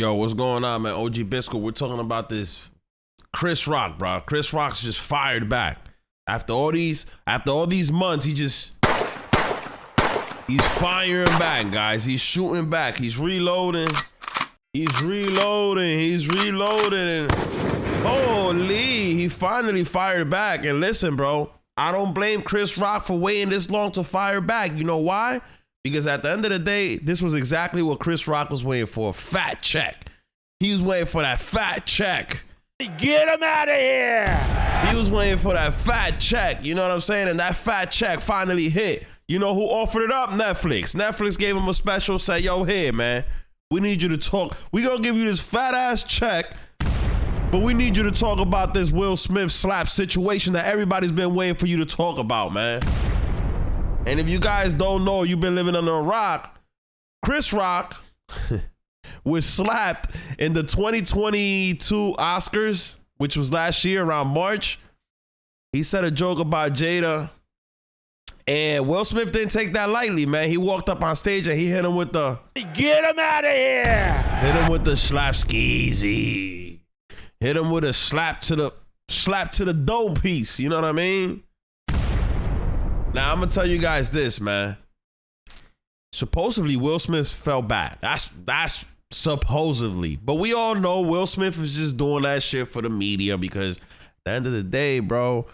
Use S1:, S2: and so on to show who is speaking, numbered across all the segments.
S1: Yo, what's going on, man? OG Biscuit. We're talking about this Chris Rock, bro. Chris Rock's just fired back. After all these months, he's firing back, guys. He's shooting back. He's reloading. He's reloading. Holy, he finally fired back. And listen, bro, I don't blame Chris Rock for waiting this long to fire back. You know why? Because at the end of the day, this was exactly what Chris Rock was waiting for. A fat check. He was waiting for that fat check.
S2: Get him out of here.
S1: He was waiting for that fat check. You know what I'm saying? And that fat check finally hit. You know who offered it up? Netflix. Netflix gave him a special, say, yo, here, man. We need you to talk. We gonna give you this fat ass check, but we need you to talk about this Will Smith slap situation that everybody's been waiting for you to talk about, man. And if you guys don't know, you've been living under a rock. Chris Rock was slapped in the 2022 Oscars, which was last year around March. He said a joke about Jada, and Will Smith didn't take that lightly, man. He walked up on stage and he hit him with the
S2: get him out of here.
S1: Hit him with the slap skeezy. Hit him with a slap to the dome piece. You know what I mean? Now, I'm going to tell you guys this, man. Supposedly, Will Smith fell back. That's supposedly. But we all know Will Smith is just doing that shit for the media because at the end of the day, bro,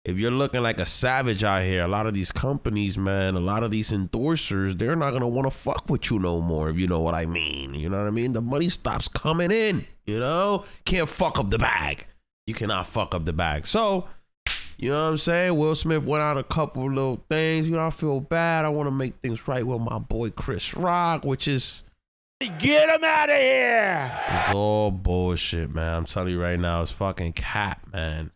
S1: if you're looking like a savage out here, a lot of these companies, man, a lot of these endorsers, they're not going to want to fuck with you no more, if you know what I mean. You know what I mean? The money stops coming in, you know? Can't fuck up the bag. You cannot fuck up the bag. So, you know what I'm saying? Will Smith went out a couple of little things. You know, I feel bad. I want to make things right with my boy Chris Rock, which is...
S2: Get him out of here.
S1: It's all bullshit, man. I'm telling you right now, it's fucking cap, man.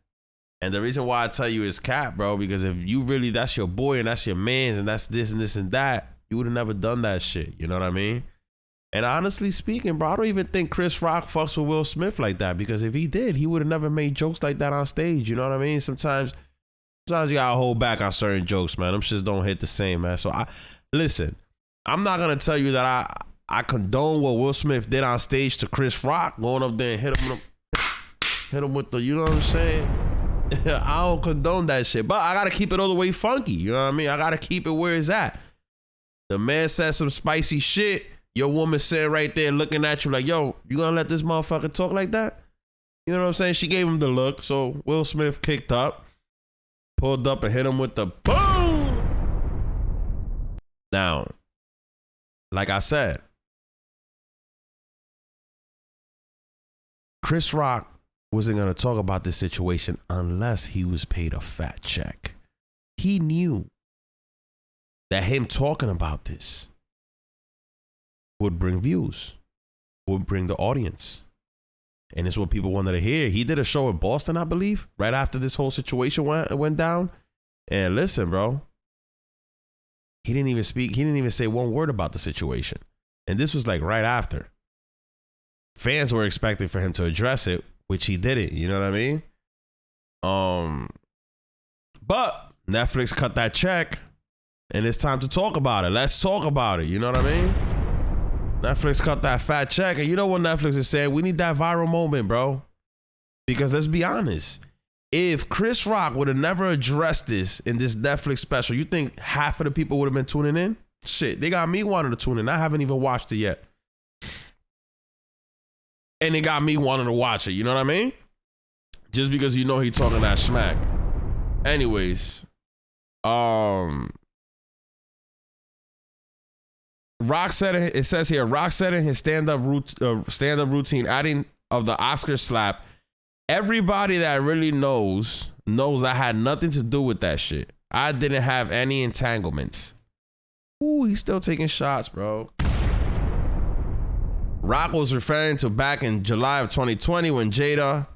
S1: And the reason why I tell you it's cap, bro, because if you really, that's your boy and that's your man's and that's this and this and that, you would have never done that shit. You know what I mean? And honestly speaking, bro, I don't even think Chris Rock fucks with Will Smith like that, because if he did, he would have never made jokes like that on stage. You know what I mean? Sometimes you gotta hold back on certain jokes, man. Them shits don't hit the same, man. So listen, I'm not gonna tell you that I condone what Will Smith did on stage to Chris Rock, going up there and hit him with the, you know what I'm saying? I don't condone that shit, but I gotta keep it all the way funky. You know what I mean? I gotta keep it where it's at. The man said some spicy shit. Your woman sitting right there looking at you like, yo, you gonna let this motherfucker talk like that? You know what I'm saying? She gave him the look. So Will Smith kicked up, pulled up and hit him with the boom. Now, like I said, Chris Rock wasn't gonna talk about this situation unless he was paid a fat check. He knew that him talking about this would bring views, would bring the audience. And it's what people wanted to hear. He did a show in Boston, I believe, right after this whole situation went down. And listen, bro, he didn't even speak. He didn't even say one word about the situation. And this was like right after. Fans were expecting for him to address it, which he didn't. You know what I mean? But Netflix cut that check and it's time to talk about it. Let's talk about it. You know what I mean? Netflix cut that fat check, and you know what Netflix is saying? We need that viral moment, bro. Because let's be honest, if Chris Rock would have never addressed this in this Netflix special, you think half of the people would have been tuning in? Shit, they got me wanting to tune in. I haven't even watched it yet. And they got me wanting to watch it, you know what I mean? Just because you know he talking that smack. Anyways, Rock said it says here, Rock said in his stand-up routine, adding of the Oscar slap, everybody that really knows I had nothing to do with that shit. I didn't have any entanglements. Ooh, he's still taking shots, bro. Rock was referring to back in July of 2020 when Jada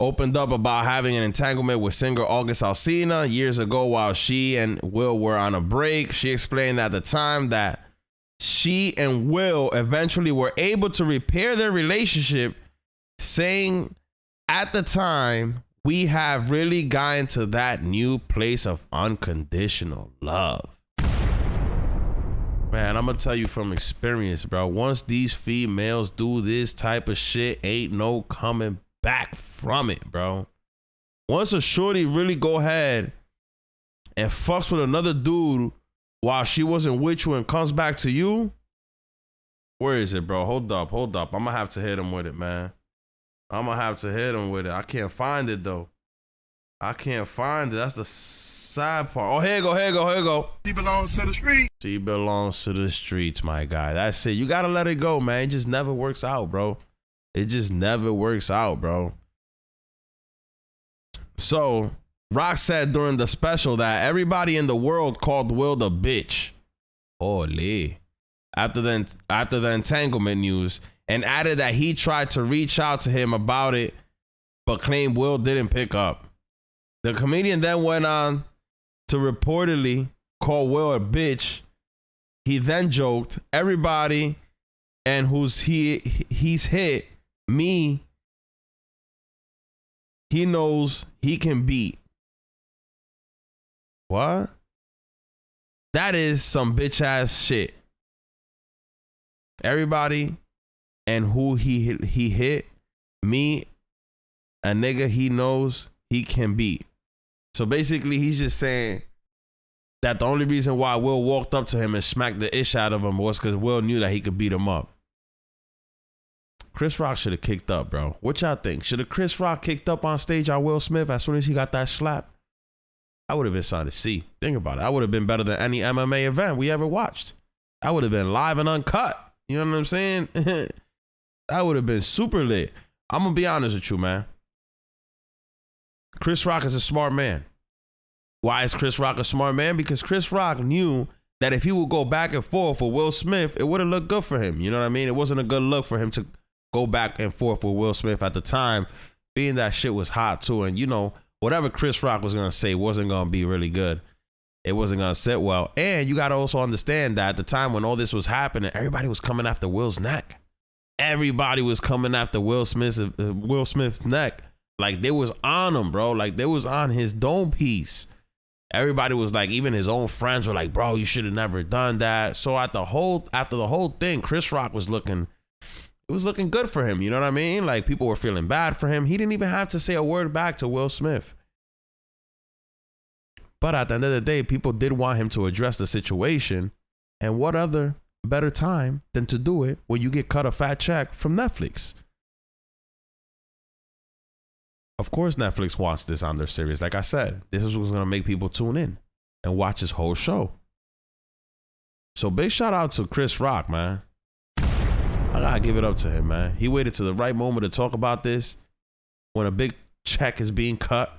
S1: opened up about having an entanglement with singer August Alsina years ago while she and Will were on a break. She explained at the time that she and Will eventually were able to repair their relationship, saying at the time, we have really gotten to that new place of unconditional love. Man, I'm gonna tell you from experience, bro. Once these females do this type of shit, ain't no coming back from it, bro. Once a shorty really go ahead and fucks with another dude while she wasn't with you and comes back to you, where is it, bro? Hold up. I'm gonna have to hit him with it, man. I'm gonna have to hit him with it. I can't find it, though. I can't find it. That's the sad part. Oh, here you go.
S2: She belongs to the street.
S1: She belongs to the streets, my guy. That's it. You gotta let it go, man. It just never works out, bro. It just never works out, bro. So, Rock said during the special that everybody in the world called Will the bitch. Holy. After the entanglement news, and added that he tried to reach out to him about it, but claimed Will didn't pick up. The comedian then went on to reportedly call Will a bitch. He then joked, everybody and who's he's hit, me, he knows he can beat. What? That is some bitch ass shit. Everybody and who he hit, me, a nigga he knows he can beat. So basically he's just saying that the only reason why Will walked up to him and smacked the ish out of him was because Will knew that he could beat him up. Chris Rock should have kicked up, bro. What y'all think? Should have Chris Rock kicked up on stage on Will Smith as soon as he got that slap? I would have been something to see. Think about it. I would have been better than any MMA event we ever watched. I would have been live and uncut. You know what I'm saying? That would have been super lit. I'm going to be honest with you, man. Chris Rock is a smart man. Why is Chris Rock a smart man? Because Chris Rock knew that if he would go back and forth with Will Smith, it would have looked good for him. You know what I mean? It wasn't a good look for him to go back and forth with Will Smith at the time, being that shit was hot too. And, you know, whatever Chris Rock was going to say wasn't going to be really good. It wasn't going to sit well. And you got to also understand that at the time when all this was happening, everybody was coming after Will's neck. Everybody was coming after Will Smith's neck. Like, they was on him, bro. Like, they was on his dome piece. Everybody was like, even his own friends were like, bro, you should have never done that. So after the whole thing, Chris Rock was looking good for him. You know what I mean? Like, people were feeling bad for him. He didn't even have to say a word back to Will Smith. But at the end of the day, people did want him to address the situation. And what other better time than to do it when you get cut a fat check from Netflix? Of course, Netflix wants this on their series. Like I said, this is what's going to make people tune in and watch this whole show. So big shout out to Chris Rock, man. I got to give it up to him, man. He waited to the right moment to talk about this when a big check is being cut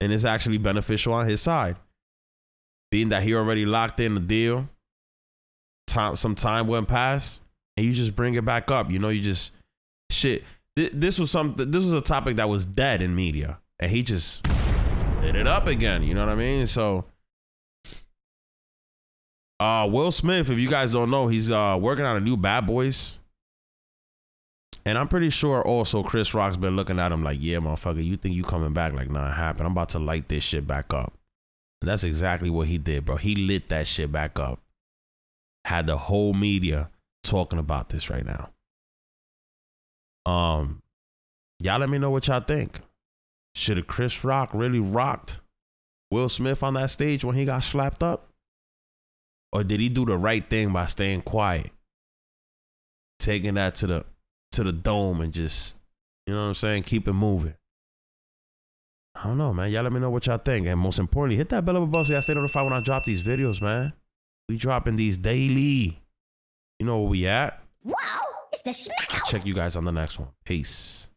S1: and it's actually beneficial on his side. Being that he already locked in the deal, some time went past, and you just bring it back up. You know, you just, shit. This was a topic that was dead in media, and he just hit it up again. You know what I mean? So, Will Smith, if you guys don't know, he's working on a new Bad Boys, and I'm pretty sure also Chris Rock's been looking at him like, yeah, motherfucker, you think you coming back? Like, nah, it happened. I'm about to light this shit back up. And that's exactly what he did, bro. He lit that shit back up. Had the whole media talking about this right now. Y'all let me know what y'all think. Should have Chris Rock really rocked Will Smith on that stage when he got slapped up? Or did he do the right thing by staying quiet? Taking that to the dome and just, you know what I'm saying, keep it moving. I don't know, man. Y'all let me know what y'all think. And most importantly, hit that bell up above so y'all stay notified when I drop these videos, man. We dropping these daily. You know where we at?
S3: Wow, it's the DaShmackHouse.
S1: Check you guys on the next one. Peace.